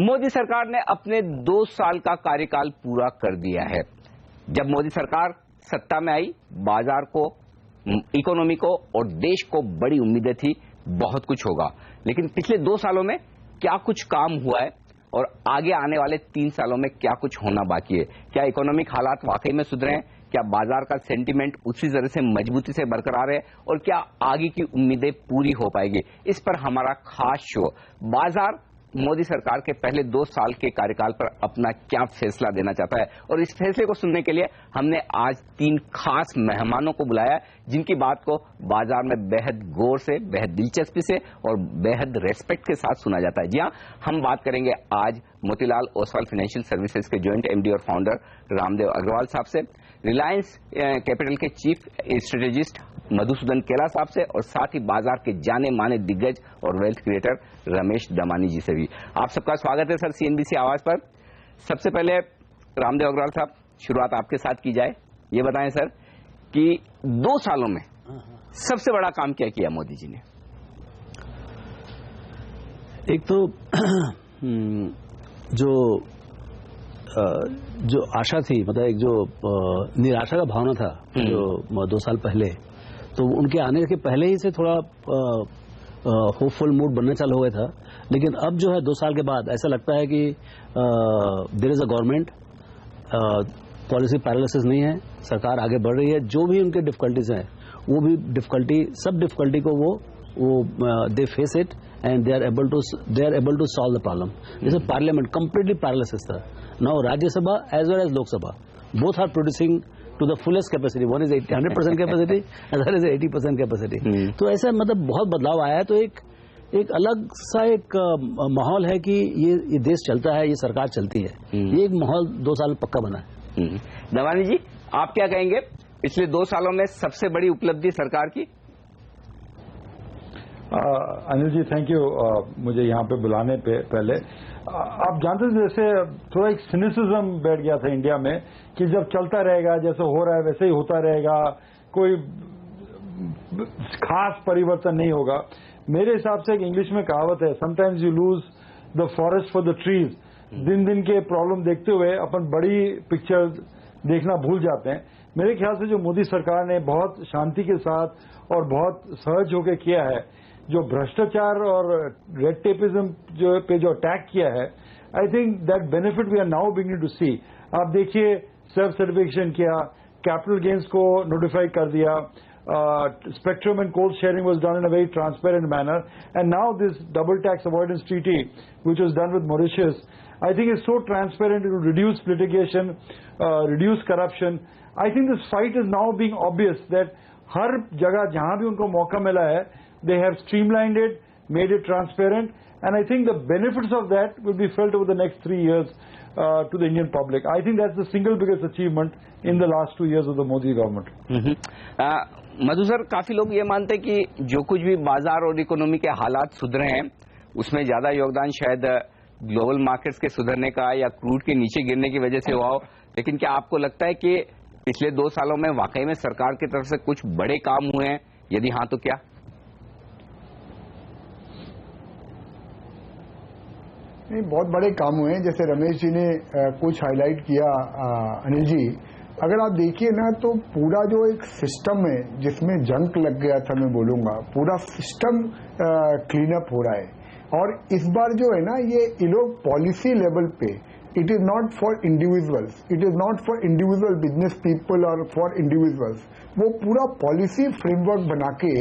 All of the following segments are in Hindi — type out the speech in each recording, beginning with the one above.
मोदी सरकार ने अपने 2 साल का कार्यकाल पूरा कर दिया है। जब मोदी सरकार सत्ता में आई, बाजार को, इकोनॉमी को और देश को बड़ी उम्मीदें थी, बहुत कुछ होगा। लेकिन पिछले 2 सालों में क्या कुछ काम हुआ है और आगे आने वाले 3 सालों में क्या कुछ होना बाकी है? क्या इकोनॉमिक हालात वाकई में सुधरे हैं? क्या बाजार का सेंटीमेंट उसी तरह से मजबूती से बरकरार है? और क्या आगे की उम्मीदें पूरी हो पाएगी? इस पर हमारा खास शो। बाजार मोदी सरकार के पहले 2 साल के कार्यकाल पर अपना क्या फैसला देना चाहता है, और इस फैसले को सुनने के लिए हमने आज 3 खास मेहमानों को बुलाया, जिनकी बात को बाजार में बेहद गौर से, बेहद दिलचस्पी से और बेहद रेस्पेक्ट के साथ सुना जाता है। जी हां, हम बात करेंगे आज मोतीलाल ओसवाल फाइनेंशियल सर्विसेज के जॉइंट एमडी और फाउंडर रामदेव अग्रवाल साहब से, रिलायंस कैपिटल के चीफ स्ट्रेटेजिस्ट मधुसूदन केला साहब से, और साथ ही बाजार के जाने माने दिग्गज और वेल्थ क्रिएटर रमेश दमानी जी से भी। आप सबका स्वागत है सर सीएनबीसी आवाज पर। सबसे पहले रामदेव अग्रवाल साहब, शुरुआत आपके साथ की जाए। ये बताएं सर कि 2 सालों में सबसे बड़ा काम क्या किया मोदी जी ने? एक तो जो आशा थी, मतलब एक जो निराशा का भावना था जो 2 साल पहले, तो उनके आने के पहले ही से थोड़ा होपफुल मूड बनना चालू हो गया था। लेकिन अब जो है 2 साल के बाद ऐसा लगता है कि there is a government, policy paralysis नहीं है, सरकार आगे बढ़ रही है। जो भी उनके डिफिकल्टीज हैं, वो भी सब डिफिकल्टी को वो they face it and they are able to solve the problem. जैसे पार्लियामेंट कंप्लीटली पैरालिसिस था, now Rajya Sabha as well as Lok Sabha both are producing to the fullest capacity. One is 100% capacity, another is 80% capacity. तो ऐसा मतलब बहुत बदलाव आया है। तो एक अलग सा एक माहौल है कि ये देश चलता है, ये सरकार चलती है। ये एक माहौल 2 साल पक्का बना है। दमानी जी, आप क्या कहेंगे पिछले 2 सालों में सबसे बड़ी उपलब्धि सरकार की? अनिल जी, थैंक यू मुझे यहाँ पे बुलाने पे पहले। आप जानते हैं जैसे थोड़ा एक सिनिसिज्म बैठ गया था इंडिया में कि जब चलता रहेगा, जैसे हो रहा है वैसे ही होता रहेगा, कोई खास परिवर्तन नहीं होगा। मेरे हिसाब से एक इंग्लिश में कहावत है, sometimes you lose the forest for the trees. दिन दिन के प्रॉब्लम देखते हुए अपन बड़ी पिक्चर देखना भूल जाते हैं। मेरे ख्याल से जो मोदी सरकार ने बहुत शांति के साथ और बहुत सहज होकर किया है, जो भ्रष्टाचार और रेड टेपिज्म जो अटैक किया है, I think that benefit we are now beginning to see. आप देखिए, सेल्फ सर्टिफिकेशन किया, कैपिटल गेन्स को नोटिफाई कर दिया, spectrum and coal sharing was done in a very transparent manner, and now this double tax avoidance treaty which was done with Mauritius, I think is so transparent to reduce litigation, reduce corruption. I think this fight is now being obvious that हर जगह जहां भी उनको मौका मिला है, they have streamlined it, made it transparent, and I think the benefits of that will be felt over the next 3 years to the Indian public. I think that's the single biggest achievement in the last 2 years of the Modi government. Madhu sir, काफी लोग ये मानते हैं कि जो कुछ भी बाजार और इकोनॉमी के हालात सुधरे हैं, उसमें ज्यादा योगदान शायद ग्लोबल मार्केट्स के सुधरने का या क्रूड के नीचे गिरने की वजह से हुआ हो। लेकिन क्या आपको लगता है कि पिछले 2 सालों में वाकई में सरकार की तरफ से कुछ बड़े काम हुए हैं? यदि हाँ तो क्या? नहीं, बहुत बड़े काम हुए हैं। जैसे रमेश जी ने कुछ हाईलाइट किया, अनिल जी, अगर आप देखिए ना, तो पूरा जो एक सिस्टम है जिसमें जंक लग गया था, मैं बोलूंगा पूरा सिस्टम क्लीन अप हो रहा है। और इस बार जो है ना, ये लोग पॉलिसी लेवल पे, it is not for individuals, it is not for individual business people और फॉर इंडिविजुअल्स, वो पूरा पॉलिसी फ्रेमवर्क बना के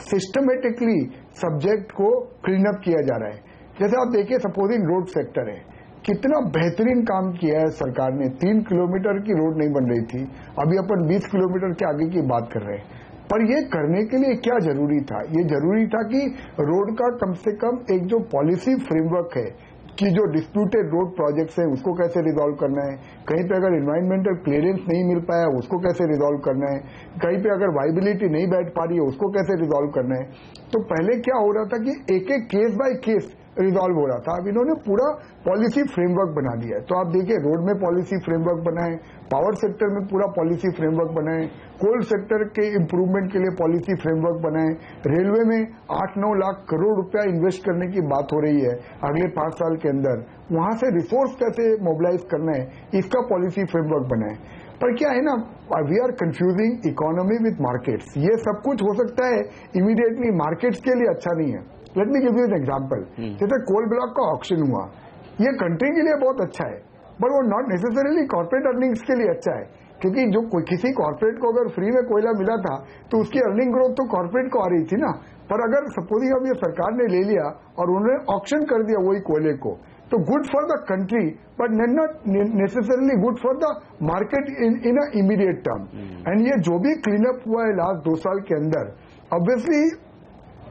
सिस्टमेटिकली सब्जेक्ट को क्लीन अप किया जा रहा है। जैसे आप देखिए, सपोजिंग रोड सेक्टर है, कितना बेहतरीन काम किया है सरकार ने। 3 किलोमीटर की रोड नहीं बन रही थी, अभी अपन 20 किलोमीटर के आगे की बात कर रहे हैं। पर ये करने के लिए क्या जरूरी था? ये जरूरी था कि रोड का कम से कम एक जो पॉलिसी फ्रेमवर्क है कि जो डिस्प्यूटेड रोड प्रोजेक्ट्स है उसको कैसे रिजॉल्व करना है, कहीं पे अगर एनवायरमेंटल क्लियरेंस नहीं मिल पाया उसको कैसे रिजॉल्व करना है, कहीं पे अगर वाइबिलिटी नहीं बैठ पा रही है उसको कैसे रिजॉल्व करना है। तो पहले क्या हो रहा था कि एक एक केस बाय केस रिजॉल्व हो रहा था। अब इन्होंने पूरा पॉलिसी फ्रेमवर्क बना दिया है। तो आप देखिए, रोड में पॉलिसी फ्रेमवर्क बनाए, पावर सेक्टर में पूरा पॉलिसी फ्रेमवर्क बनाए, कोल सेक्टर के इंप्रूवमेंट के लिए पॉलिसी फ्रेमवर्क बनाए, रेलवे में 8-9 लाख करोड़ रुपया इन्वेस्ट करने की बात हो रही है अगले 5 साल के अंदर। वहां से रिसोर्स कैसे मोबिलाइज करना है, इसका पॉलिसी फ्रेमवर्क बनाए। पर क्या है ना, we are confusing economy with markets. ये सब कुछ हो सकता है इमीडिएटली मार्केट्स के लिए अच्छा नहीं है। Let me give you an example. जैसे कोल ब्लॉक का ऑक्शन हुआ, ये कंट्री के लिए बहुत अच्छा है, बट वो नॉट नेसेसरीली कॉर्पोरेट अर्निंग्स के लिए अच्छा है, क्योंकि जो किसी कॉर्पोरेट को अगर फ्री में कोयला मिला था तो उसकी अर्निंग ग्रोथ तो कॉर्पोरेट को आ रही थी ना। पर अगर सपोजिंग अब ये सरकार ने ले लिया और उन्होंने ऑक्शन कर दिया वही कोयले को, तो good for the country but not necessarily good for the market in a immediate term. And ये जो भी क्लीनअप हुआ है लास्ट 2 साल के अंदर, ऑब्वियसली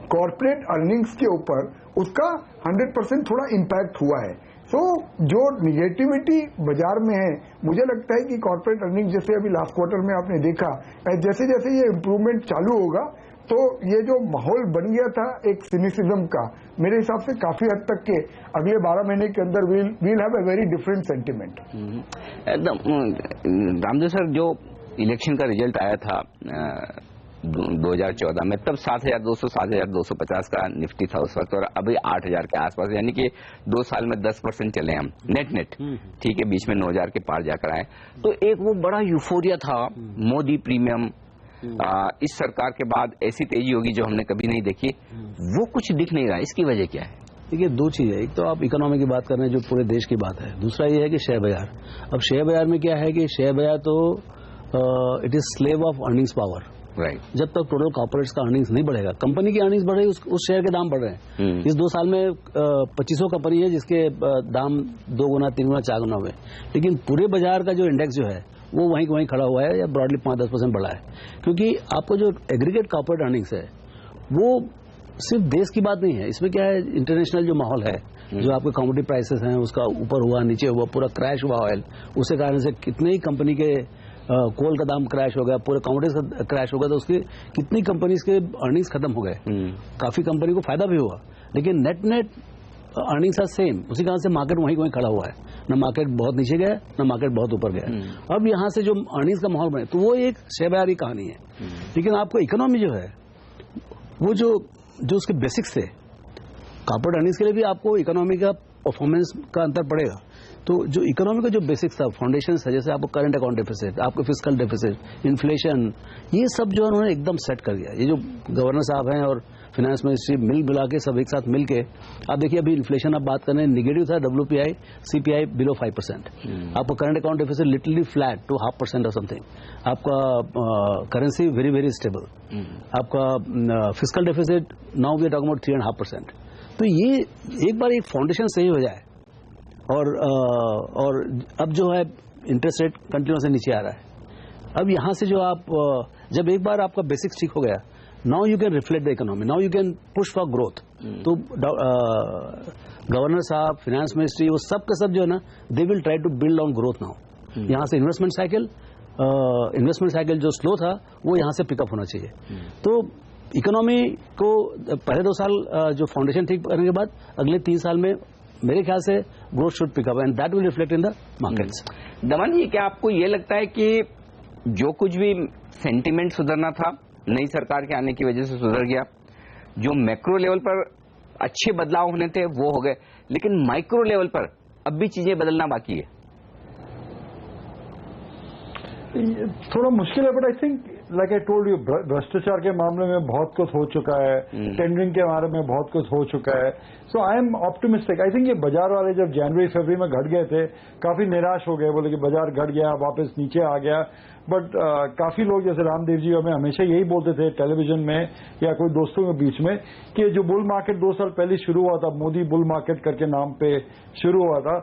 कॉर्पोरेट अर्निंग्स के ऊपर उसका 100% थोड़ा इम्पैक्ट हुआ है। सो जो निगेटिविटी बाजार में है, मुझे लगता है कि कॉर्पोरेट अर्निंग जैसे अभी लास्ट क्वार्टर में आपने देखा, जैसे जैसे ये इम्प्रूवमेंट चालू होगा तो ये जो माहौल बन गया था एक सिनिसिज्म का, मेरे हिसाब से काफी हद तक के अगले 12 महीने के अंदर we'll have a very different sentiment. एकदम रामदेव सर, जो इलेक्शन का रिजल्ट आया था 2014 में, तब 7,200 7,250 का निफ्टी था उस वक्त, और अभी 8,000 के आसपास, यानी कि 2 साल में 10% चले हम नेट। ठीक है, बीच में 9,000 के पार जाकर आए। तो एक वो बड़ा यूफोरिया था, मोदी प्रीमियम, इस सरकार के बाद ऐसी तेजी होगी जो हमने कभी नहीं देखी, वो कुछ दिख नहीं रहा। इसकी वजह क्या है? देखिए, 2 चीज है। एक तो आप इकोनॉमी की बात कर रहे हैं जो पूरे देश की बात है, दूसरा ये है कि शेयर बाजार। अब शेयर बाजार में क्या है कि शेयर बाजार तो it is slave of earnings power. Right. जब तक टोटल कॉर्पोरेट्स का अर्निंग्स नहीं बढ़ेगा, कंपनी की अर्निंग्स बढ़ रही है, उस शेयर के दाम बढ़ रहे हैं। इस 2 साल में 2500 कंपनी है जिसके दाम 2 गुना 3 गुना 4 गुना हुए, लेकिन पूरे बाजार का जो इंडेक्स जो है वो वहीं खड़ा हुआ है या ब्रॉडली 5-10% बढ़ा है। क्योंकि आपको जो एग्रीगेट कॉर्पोरेट अर्निंग्स है वो सिर्फ देश की बात नहीं है, इसमें क्या है, इंटरनेशनल जो माहौल है, जो आपके कमोडिटी प्राइसेस हैं उसका ऊपर हुआ नीचे हुआ, पूरा क्रैश हुआ ऑयल, उसके कारण से कितने ही कंपनी के कोल का दाम क्रैश हो गया, पूरे कमोडिटीज का क्रैश हो गया, तो उसकी कितनी कंपनीज के अर्निंग्स खत्म हो गए। काफी कंपनी को फायदा भी हुआ, लेकिन नेट अर्निंग्स आर सेम। उसी कारण से मार्केट वहीं खड़ा हुआ है, न मार्केट बहुत नीचे गया न मार्केट बहुत ऊपर गया। अब यहां से जो अर्निंग्स का माहौल बने, तो वो एक शेयर बाजार की कहानी है। लेकिन आपको इकोनॉमी जो है वो जो उसके बेसिक्स थे, कॉर्पोरेट अर्निंग्स के लिए भी आपको इकोनॉमी का परफॉर्मेंस का अंतर पड़ेगा। तो जो इकोनॉमी का जो बेसिक्स था, फाउंडेशन है, जैसे आपको करंट अकाउंट डेफिसिट, आपको फिस्कल डेफिसिट, इन्फ्लेशन, ये सब जो उन्होंने एकदम सेट कर दिया। ये जो गवर्नर साहब हैं और फाइनेंस मिनिस्ट्री मिला के सब एक साथ मिल के, आप देखिए अभी इन्फ्लेशन आप बात कर रहे हैं, निगेटिव था, WPI CPI बिलो 5%, आपको current account deficit literally flat to 0.5% और समथिंग, आपका करेंसी वेरी वेरी स्टेबल, आपका fiscal deficit now we are talking about 3.5%। तो ये एक बार एक फाउंडेशन सही हो जाए, और अब जो है इंटरेस्ट रेट कंटिन्यू से नीचे आ रहा है। अब यहां से जो आप जब एक बार आपका बेसिक्स ठीक हो गया, now you can reflect the economy, now you can push for growth. तो गवर्नर साहब, फाइनेंस मिनिस्ट्री, वो सब का सब जो है ना, they will try to build on growth now. यहां से इन्वेस्टमेंट साइकिल जो स्लो था वो यहां से पिकअप होना चाहिए। तो इकोनॉमी को पहले 2 साल जो फाउंडेशन ठीक करने के बाद अगले 3 साल में मेरे ख्याल से growth should pickup and that will reflect in the markets. दमन जी, क्या आपको ये लगता है कि जो कुछ भी सेंटिमेंट सुधरना था नई सरकार के आने की वजह से सुधर गया, जो मैक्रो लेवल पर अच्छे बदलाव होने थे वो हो गए, लेकिन माइक्रो लेवल पर अब भी चीजें बदलना बाकी है? थोड़ा मुश्किल है, but I think like I told you, भ्रष्टाचार के मामले में बहुत कुछ हो चुका है, टेंडरिंग के बारे में बहुत कुछ हो चुका है। So I am optimistic. I think ये बाजार वाले जब जनवरी फरवरी में घट गए थे, काफी निराश हो गए, बोले कि बाजार घट गया, वापस नीचे आ गया। बट काफी लोग जैसे रामदेव जी हमें हमेशा यही बोलते थे टेलीविजन में या कोई दोस्तों के बीच में कि जो बुल मार्केट 2 साल पहले शुरू हुआ था, मोदी बुल मार्केट करके नाम पे शुरू हुआ था,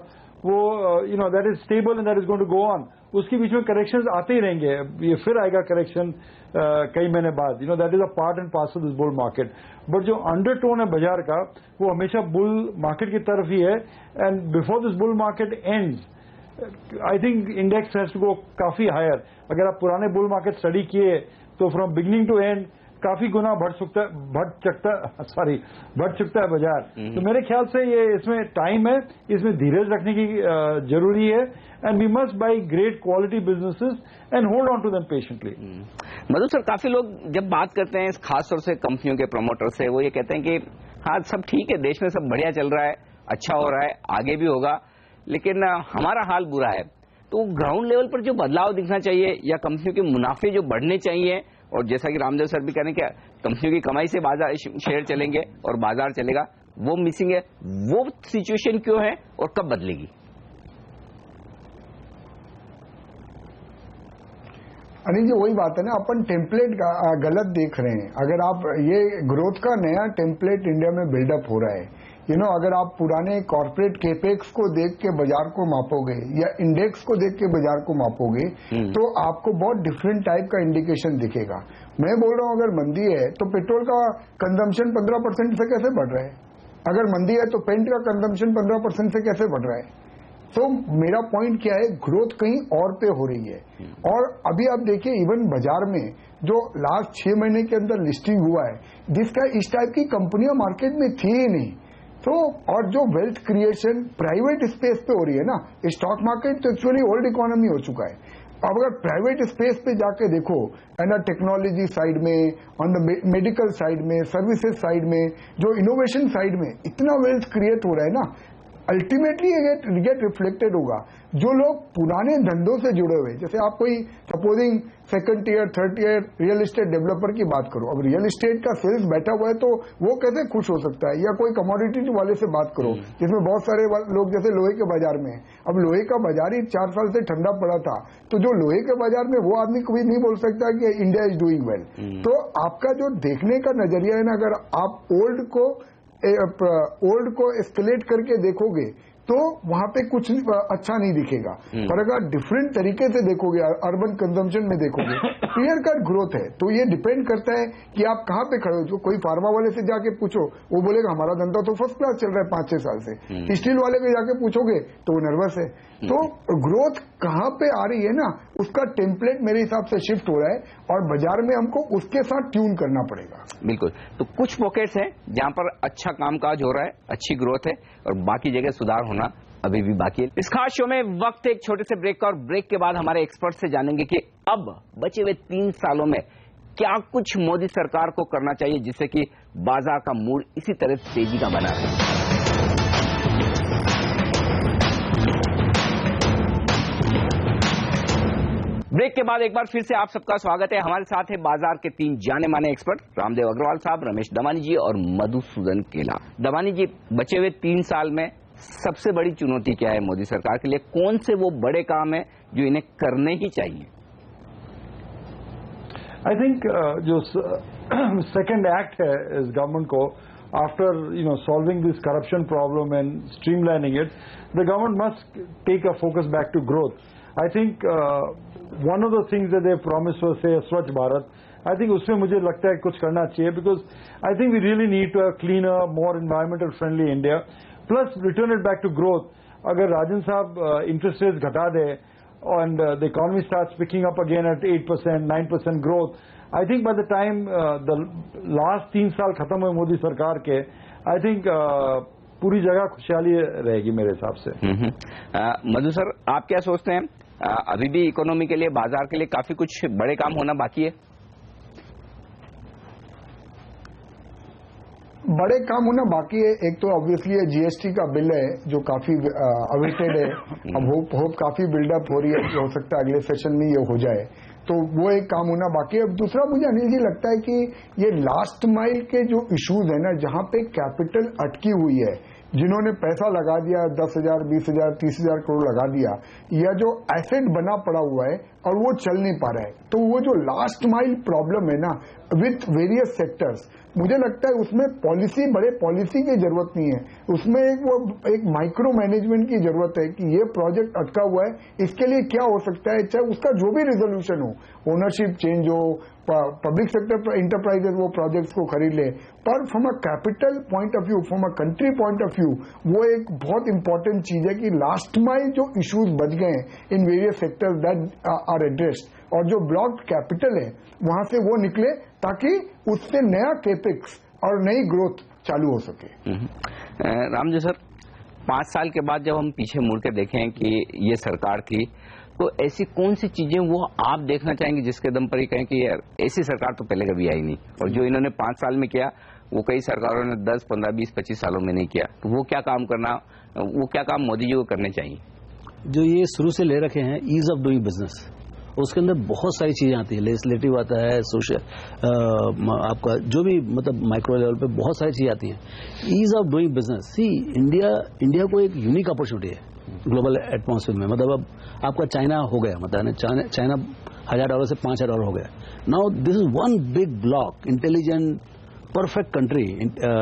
वो that is stable and that is going to go on. उसके बीच में करेक्शंस आते ही रहेंगे, ये फिर आएगा करेक्शन कई महीने बाद, that is a part and parcel this bull market. But जो अंडरटोन है बाजार का वो हमेशा बुल मार्केट की तरफ ही है। And before this bull market ends, I think index has to go काफी हायर। अगर आप पुराने बुल मार्केट स्टडी किए तो फ्रॉम बिगिनिंग टू एंड काफी गुना बढ़ चुकता है बाजार। तो मेरे ख्याल से ये इसमें टाइम है, इसमें धीरज रखने की जरूरी है, and we must buy great quality businesses and hold on to them patiently. Madhu sir, काफी लोग जब बात करते हैं खास तौर से कंपनियों के प्रमोटर से, वो ये कहते हैं कि हाँ सब ठीक है, देश में सब बढ़िया चल रहा है, अच्छा हो रहा है, आगे भी होगा, लेकिन हमारा हाल बुरा है। तो ग्राउंड लेवल पर जो बदलाव दिखना चाहिए या कंपनियों के मुनाफे जो बढ़ने चाहिए, और जैसा कि रामदेव सर भी कह रहे हैं कि कंपनियों की कमाई से बाजार शेयर चलेंगे और बाजार चलेगा, वो मिसिंग है। वो सिचुएशन क्यों है और कब बदलेगी? अनिल जी, वही बात है ना, अपन टेम्पलेट गलत देख रहे हैं। अगर आप ये ग्रोथ का नया टेम्पलेट इंडिया में बिल्डअप हो रहा है, अगर आप पुराने कॉर्पोरेट केपेक्स को देख के बाजार को मापोगे या इंडेक्स को देख के बाजार को मापोगे तो आपको बहुत डिफरेंट टाइप का इंडिकेशन दिखेगा। मैं बोल रहा हूं, अगर मंदी है तो पेट्रोल का कंजम्पशन 15% से कैसे बढ़ रहा है? अगर मंदी है तो पेंट का कंजम्पशन 15% से कैसे बढ़ रहा है? तो मेरा पॉइंट क्या है, ग्रोथ कहीं और पे हो रही है। और अभी आप देखिए, इवन बाजार में जो लास्ट 6 महीने के अंदर लिस्टिंग हुआ है, जिसका इस टाइप की कंपनियां मार्केट में थी ही नहीं। तो और जो वेल्थ क्रिएशन प्राइवेट स्पेस पे हो रही है ना, स्टॉक मार्केट तो एक्चुअली ओल्ड इकोनॉमी हो चुका है। अब अगर प्राइवेट स्पेस पे जाके देखो, टेक्नोलॉजी साइड में, ऑन द मेडिकल साइड में, सर्विसेज साइड में, जो इनोवेशन साइड में इतना वेल्थ क्रिएट हो रहा है ना, अल्टीमेटली गेट रिफ्लेक्टेड होगा। जो लोग पुराने धंधों से जुड़े हुए, जैसे आप कोई supposing second year third year real estate developer की बात करो, अब रियल एस्टेट का सेल्स बैठा हुआ है तो वो कैसे खुश हो सकता है? या कोई कमोडिटी वाले से बात करो जिसमें बहुत सारे लोग जैसे लोहे के बाजार में, अब लोहे का बाजार ही 4 साल से ठंडा पड़ा था, तो जो लोहे के बाजार में, वो आदमी कभी नहीं बोल सकता कि इंडिया इज डूइंग वेल। तो आपका जो देखने का नजरिया है ना, अगर आप ओल्ड को एस्केलेट करके देखोगे तो वहां पे कुछ अच्छा नहीं दिखेगा। पर अगर डिफरेंट तरीके से देखोगे, अर्बन कंजम्पशन में देखोगे, क्लियर कट ग्रोथ है। तो ये डिपेंड करता है कि आप कहां पे खड़े हो। जो कोई फार्मा वाले से जाके पूछो, वो बोलेगा हमारा धंधा तो फर्स्ट क्लास चल रहा है 5-6 साल से। स्टील वाले को जाके पूछोगे तो वो नर्वस है। तो ग्रोथ कहां पे आ रही है ना, उसका टेम्पलेट मेरे हिसाब से शिफ्ट हो रहा है और बाजार में हमको उसके साथ ट्यून करना पड़ेगा। बिल्कुल। तो कुछ पॉकेट्स हैं जहां पर अच्छा कामकाज हो रहा है, अच्छी ग्रोथ है, और बाकी जगह सुधार होना अभी भी बाकी है। इस खास शो में वक्त एक छोटे से ब्रेक का, और ब्रेक के बाद हमारे एक्सपर्ट से जानेंगे कि अब बचे हुए 3 सालों में क्या कुछ मोदी सरकार को करना चाहिए जिससे कि बाजार का मूड इसी तरह तेजी का बना रहे। ब्रेक के बाद एक बार फिर से आप सबका स्वागत है। हमारे साथ है बाजार के 3 जाने माने एक्सपर्ट, रामदेव अग्रवाल साहब, रमेश दमानी जी और मधुसूदन केला। दमानी जी, बचे हुए 3 साल में सबसे बड़ी चुनौती क्या है मोदी सरकार के लिए? कौन से वो बड़े काम है जो इन्हें करने ही चाहिए? आई थिंक जो सेकेंड एक्ट है इस गवर्नमेंट को, after solving this corruption problem and streamlining it, the government must take a focus back to growth. I think one of the things that they promised was, say, Swachh Bharat. I think उसमें मुझे लगता है कुछ करना चाहिए, because I think we really need to have cleaner, more environmental friendly India. Plus return it back to growth. अगर राजन साहब interest rates घटा दे and the economy starts picking up again at 8%, 9% growth, I think by the time the last 3 साल खत्म हुए मोदी सरकार के, I think पूरी जगह खुशहाली रहेगी मेरे हिसाब से। मधु सर, आप क्या सोचते हैं? अभी भी इकोनॉमी के लिए, बाजार के लिए काफी कुछ बड़े काम होना बाकी है? बड़े काम होना बाकी है। एक तो ऑब्वियसली ये जीएसटी का बिल है जो काफी अवेटेड है। अब होप काफी बिल्डअप हो रही है कि हो सकता है अगले सेशन में ये हो जाए, तो वो एक काम होना बाकी है। अब दूसरा, मुझे अनिल जी लगता है कि ये लास्ट माइल के जो इश्यूज है ना, जहां पे कैपिटल अटकी हुई है, जिन्होंने पैसा लगा दिया 10,000, 20,000, 30,000 करोड़ लगा दिया, या जो एसेट बना पड़ा हुआ है और वो चल नहीं पा रहा है, तो वो जो लास्ट माइल प्रॉब्लम है ना विथ वेरियस सेक्टर्स, मुझे लगता है उसमें बड़े पॉलिसी की जरूरत नहीं है। उसमें एक माइक्रो मैनेजमेंट की जरूरत है कि ये प्रोजेक्ट अटका हुआ है, इसके लिए क्या हो सकता है, चाहे उसका जो भी रिजोल्यूशन हो, ओनरशिप चेंज हो, पब्लिक सेक्टर इंटरप्राइजेस वो प्रोजेक्ट्स को खरीद ले, पर from a capital point of view, from a country point of view, वो एक बहुत इंपॉर्टेंट चीज है कि लास्ट माइल जो इश्यूज बच गए in various sectors that are addressed, और जो ब्लॉक्ड कैपिटल है वहां से वो निकले, ताकि उससे नया केपेक्स और नई ग्रोथ चालू हो सके। राम जी सर, 5 साल के बाद जब हम पीछे मुड़ के देखें कि ये सरकार थी, तो ऐसी कौन सी चीजें वो आप देखना चाहेंगे जिसके दम पर ही कहें कि यार ऐसी सरकार तो पहले कभी आई नहीं, और जो इन्होंने 5 साल में किया वो कई सरकारों ने 10, 15, 20, 25 सालों में नहीं किया, तो वो क्या काम मोदी जी को करने चाहिए? जो ये शुरू से ले रखे हैं ईज ऑफ डूइंग बिजनेस, उसके अंदर बहुत सारी चीजें आती है, लेजिस्लेटिव आता है, सोशल, आपका जो भी मतलब माइक्रो लेवल पे बहुत सारी चीजें आती हैं। Ease of doing business, see India को एक यूनिक अपॉर्चुनिटी है ग्लोबल एटमॉस्फेयर में। मतलब अब आपका चाइना हो गया, मतलब चाइना $1000 से $5000 हो गया। Now this is one big block, intelligent, perfect country,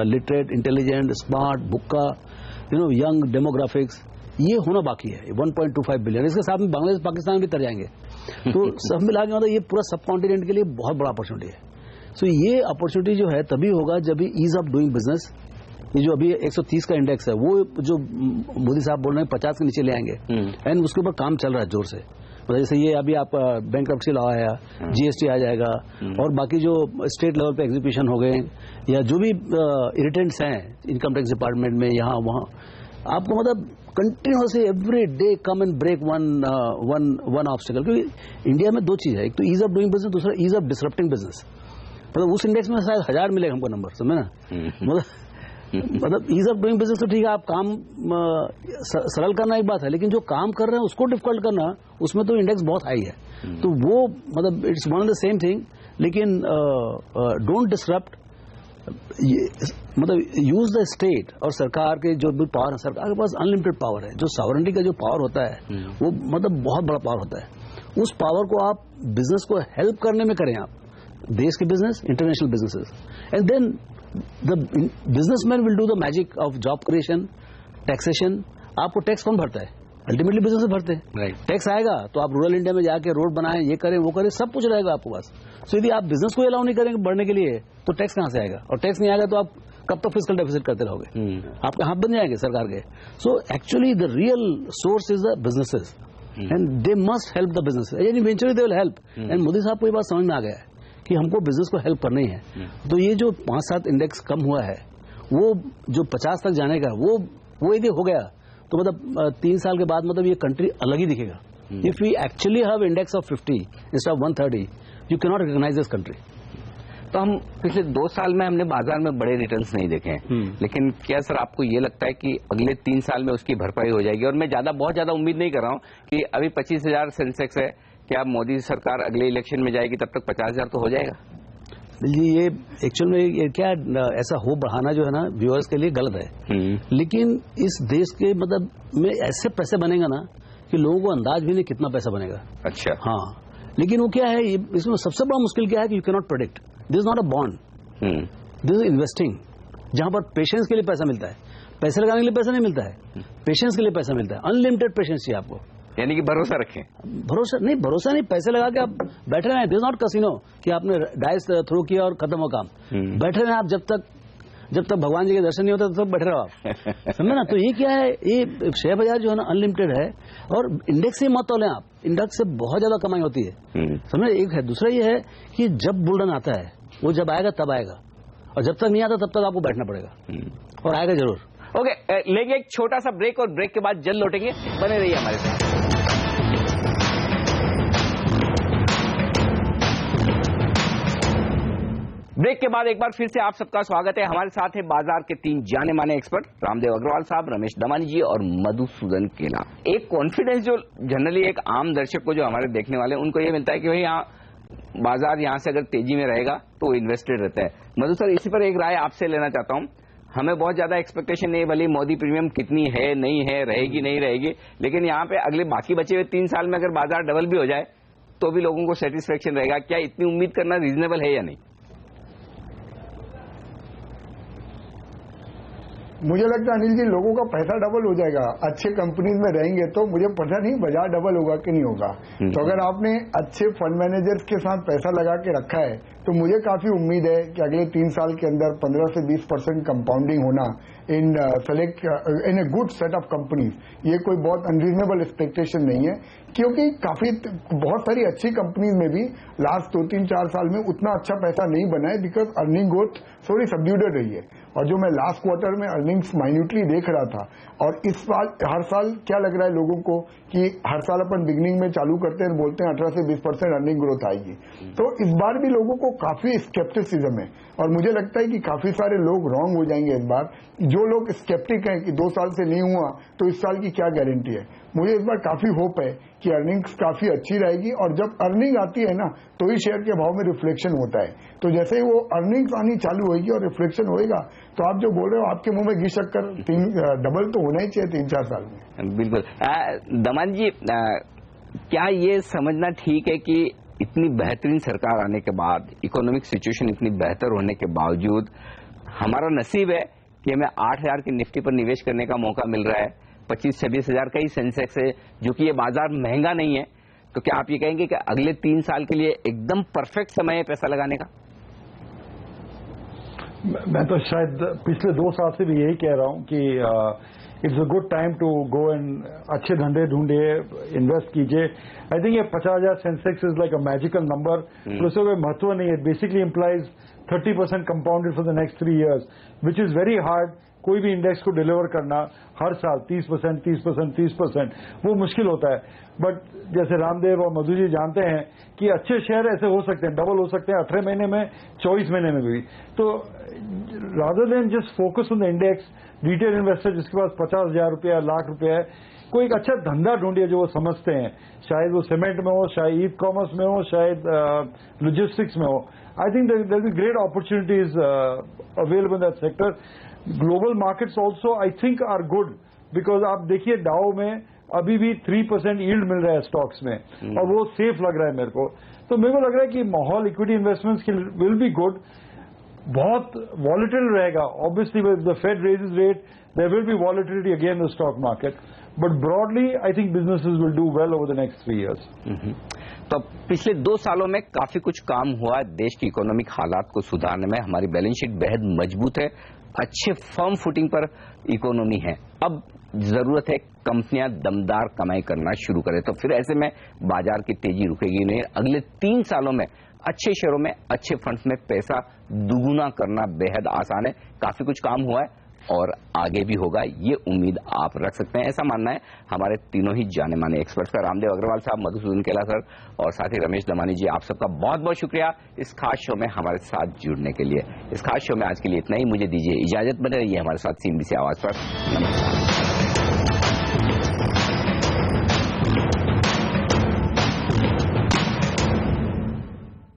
literate, intelligent, smart, Bukka, young, demographics, ये होना बाकी है। 1.25 बिलियन, इसके साथ में बांग्लादेश, पाकिस्तान भी तर जाएंगे। तो सब मिला के मतलब ये पूरा सब कॉन्टिनेंट के लिए बहुत बड़ा अपॉर्चुनिटी है। सो ये अपॉर्चुनिटी जो है तभी होगा जब ईज ऑफ डूइंग बिजनेस, ये जो अभी 130 का इंडेक्स है, वो जो मोदी साहब बोल रहे हैं 50 के नीचे ले आएंगे, एंड उसके ऊपर काम चल रहा है जोर से। मतलब जैसे ये अभी आप बैंकरप्सी लॉ आया, जीएसटी आ जाएगा, और बाकी जो स्टेट लेवल पे एग्जीक्यूशन हो गए, या जो भी इरिटेंट्स हैं इनकम टैक्स डिपार्टमेंट में, यहाँ वहाँ, आपको मतलब continuously every day come and break one obstacle. क्योंकि इंडिया में दो चीज है, एक तो ईज ऑफ डूइंग बिजनेस, दूसरा ईज ऑफ डिसरप्टिंग बिजनेस। मतलब उस इंडेक्स में शायद 1000 मिलेगा हमको नंबर, समझे ना। मतलब ईज ऑफ डूइंग बिजनेस तो ठीक है, आप काम सरल करना एक बात है, लेकिन जो काम कर रहे हैं उसको डिफिकल्ट करना, उसमें तो इंडेक्स बहुत हाई है। तो वो मतलब it's one of the same thing, लेकिन डोंट डिसरप्ट, मतलब यूज द स्टेट। और सरकार के जो भी पावर है, सरकार के पास अनलिमिटेड पावर है। जो सॉवरेनिटी का जो पावर होता है वो मतलब बहुत बड़ा पावर होता है। उस पावर को आप बिजनेस को हेल्प करने में करें, आप देश के business, international businesses, and then the businessman will do the magic of job creation, taxation. आपको टैक्स कौन भरता है? अल्टीमेटली बिजनेस भरते हैं। टैक्स आएगा तो आप रूरल इंडिया में जाके रोड बनाएं, ये करें, वो करें, सब कुछ रहेगा आपके पास। सो यदि आप बिजनेस को अलाउ नहीं करेंगे बढ़ने के लिए, तो टैक्स कहां से आएगा? और टैक्स नहीं आएगा तो आप कब तक फिस्कल डेफिसिट करते रहोगे? आपके हाथ बन जाएंगे सरकार के। So actually the real source is the businesses, and they must help the business, and eventually they will help. And Modi साहब को ये बात समझ में आ गया है कि हमको बिजनेस को हेल्प करना ही है। तो ये जो 5-7 इंडेक्स कम हुआ है, वो जो 50 तक जाने का, वो यदि हो गया तो मतलब 3 साल के बाद मतलब ये कंट्री अलग ही दिखेगा। If we actually have index of 50 instead of 130, you can not recognise this country. तो हम पिछले 2 साल में हमने बाजार में बड़े रिटर्न्स नहीं देखे हैं, लेकिन क्या सर आपको ये लगता है कि अगले 3 साल में उसकी भरपाई हो जाएगी? और मैं बहुत ज्यादा उम्मीद नहीं कर रहा हूं कि अभी 25,000 सेंसेक्स है, क्या मोदी सरकार अगले इलेक्शन में जाएगी तब तक 50,000 तो हो जाएगा? जी, ये एक्चुअल में ये क्या ऐसा हो बढ़ाना जो है ना व्यूअर्स के लिए गलत है। लेकिन इस देश के मतलब में ऐसे पैसे बनेगा ना कि लोगों को अंदाज भी नहीं कितना पैसा बनेगा। अच्छा। हाँ, लेकिन वो क्या है, इसमें सबसे बड़ा मुश्किल क्या है कि you can not predict. This is not a bond, this is investing, जहां पर पेशेंस के लिए पैसा मिलता है। पैसे लगाने के लिए पैसा नहीं मिलता है, पेशेंस के लिए पैसा मिलता है। अनलिमिटेड पेशेंस चाहिए आपको, यानी कि भरोसा रखें। भरोसा नहीं, पैसे लगा के आप बैठे रहे। दिस नॉट कसिनो कि आपने डाइस थ्रो किया और खत्म हो काम। बैठे रहे आप जब तक भगवान जी के दर्शन नहीं होते तब तक बैठे रहो आप। समझे ना। तो ये क्या है, ये शेयर बाजार जो है ना अनलिमिटेड है, और इंडेक्स से मत तोलें आप, इंडेक्स से बहुत ज्यादा कमाई होती है। समझे, एक है। दूसरा ये है कि जब बुलडन आता है, वो जब आएगा तब आएगा, और जब तक नहीं आता तब तक आपको बैठना पड़ेगा, और आएगा जरूर। ओके, लेंगे एक छोटा सा ब्रेक, और ब्रेक के बाद जल्द लौटेंगे। बने रहिए हमारे साथ। ब्रेक के बाद एक बार फिर से आप सबका स्वागत है। हमारे साथ है बाजार के 3 जाने माने एक्सपर्ट, रामदेव अग्रवाल साहब, रमेश दमानी जी और मधुसूदन केला। एक कॉन्फिडेंस जो जनरली एक आम दर्शक को, जो हमारे देखने वाले, उनको ये मिलता है कि भाई यहाँ बाजार यहाँ से अगर तेजी में रहेगा तो वो इन्वेस्टेड रहता है। मधु सर, इसी पर एक राय आपसे लेना चाहता हूँ। हमें बहुत ज्यादा एक्सपेक्टेशन नहीं, भले मोदी प्रीमियम कितनी है, नहीं है, रहेगी नहीं रहेगी, लेकिन यहाँ पे अगले बाकी बचे हुए 3 साल में अगर बाजार डबल भी हो जाए तो भी लोगों को सेटिस्फेक्शन रहेगा। क्या इतनी उम्मीद करना रीजनेबल है या नहीं? मुझे लगता है अनिल जी लोगों का पैसा डबल हो जाएगा, अच्छे कंपनीज में रहेंगे तो। मुझे पता नहीं बाजार डबल होगा कि नहीं होगा। तो अगर आपने अच्छे फंड मैनेजर्स के साथ पैसा लगा के रखा है तो मुझे काफी उम्मीद है कि अगले 3 साल के अंदर 15 से 20% कंपाउंडिंग होना in a good set of companies, ये कोई बहुत अनरीजनेबल एक्सपेक्टेशन नहीं है, क्योंकि बहुत सारी अच्छी कंपनीज में भी लास्ट 2-3-4 साल में उतना अच्छा पैसा नहीं बना है, बिकॉज अर्निंग ग्रोथ थोड़ी सबड्यूडेड रही है। और जो मैं लास्ट क्वार्टर में अर्निंग्स माइन्यूटली देख रहा था, और इस साल हर साल क्या लग रहा है लोगों को कि हर साल अपन बिगिनिंग में चालू करते हैं, बोलते हैं 18 से 20% अर्निंग ग्रोथ आएगी। तो इस बार भी लोगों को काफी स्केप्टिसिज्म है, और मुझे लगता है कि काफी सारे लोग रॉन्ग हो जाएंगे इस बार। जो लोग स्केप्टिक हैं कि 2 साल से नहीं हुआ तो इस साल की क्या गारंटी है, मुझे इस बार काफी होप है कि अर्निंग्स काफी अच्छी रहेगी। और जब अर्निंग आती है ना तो ही शेयर के भाव में रिफ्लेक्शन होता है। तो जैसे ही वो अर्निंग्स आनी चालू होगी और रिफ्लेक्शन होएगा तो आप जो बोल रहे हो आपके मुंह में घी शक्कर डबल तो होना ही चाहिए 3-4 साल में। बिल्कुल। दमन जी, क्या ये समझना ठीक है कि इतनी बेहतरीन सरकार आने के बाद, इकोनॉमिक सिचुएशन इतनी बेहतर होने के बावजूद हमारा नसीब है कि हमें 8,000 की निफ्टी पर निवेश करने का मौका मिल रहा है, 25-26 हजार का ही सेंसेक्स है, जो कि ये बाजार महंगा नहीं है। तो क्या आप ये कहेंगे कि अगले 3 साल के लिए एकदम परफेक्ट समय है पैसा लगाने का? मैं तो शायद पिछले 2 साल से भी यही कह रहा हूं कि it's a good time to go and अच्छे धंधे ढूंढिए, इन्वेस्ट कीजिए। आई थिंक ये 50,000 Sensex is like a magical number, तो उसका कोई महत्व नहीं है। Basically implies 30% compounded for the next 3 years, which is very hard. कोई भी इंडेक्स को डिलीवर करना हर साल 30%, वो मुश्किल होता है। बट जैसे रामदेव और मधु जी जानते हैं कि अच्छे शेयर ऐसे हो सकते हैं, डबल हो सकते हैं 18 महीने में, 24 महीने में भी। तो rather than just focus on the index, retail investor जिसके पास 50,000 रुपया, लाख रुपया है, कोई एक अच्छा धंधा ढूंढिए जो वो समझते हैं, शायद वो सीमेंट में हो, शायद ई कॉमर्स में हो, शायद लॉजिस्टिक्स में हो। I think there be great opportunities available in that sector. Global markets also I think are good, because आप देखिए डाउ में अभी भी 3% यील्ड मिल रहा है स्टॉक्स में, और वो सेफ लग रहा है मेरे को। तो मेरे को लग रहा है कि माहौल इक्विटी इन्वेस्टमेंट्स की विल बी गुड। बहुत वॉलेटिल रहेगा, obviously with the Fed raises rate there will be volatility again in the stock market, but broadly I think businesses will do well over the next 3 years। तो पिछले 2 सालों में काफी कुछ काम हुआ है देश की इकोनॉमिक हालात को सुधारने में। हमारी बैलेंस शीट बेहद मजबूत है, अच्छे फर्म फुटिंग पर इकोनॉमी है। अब जरूरत है कंपनियां दमदार कमाई करना शुरू करें, तो फिर ऐसे में बाजार की तेजी रुकेगी नहीं। अगले 3 सालों में अच्छे शेयरों में, अच्छे फंड्स में पैसा दुगुना करना बेहद आसान है। काफी कुछ काम हुआ है और आगे भी होगा, ये उम्मीद आप रख सकते हैं, ऐसा मानना है हमारे तीनों ही जाने माने एक्सपर्ट्स का। रामदेव अग्रवाल साहब, मधुसूदन केला सर और साथ ही रमेश दमानी जी, आप सबका बहुत बहुत शुक्रिया इस खास शो में हमारे साथ जुड़ने के लिए। इस खास शो में आज के लिए इतना ही। मुझे दीजिए इजाजत, बने रहिए हमारे साथ CNBC आवाज पर। नमस्कार।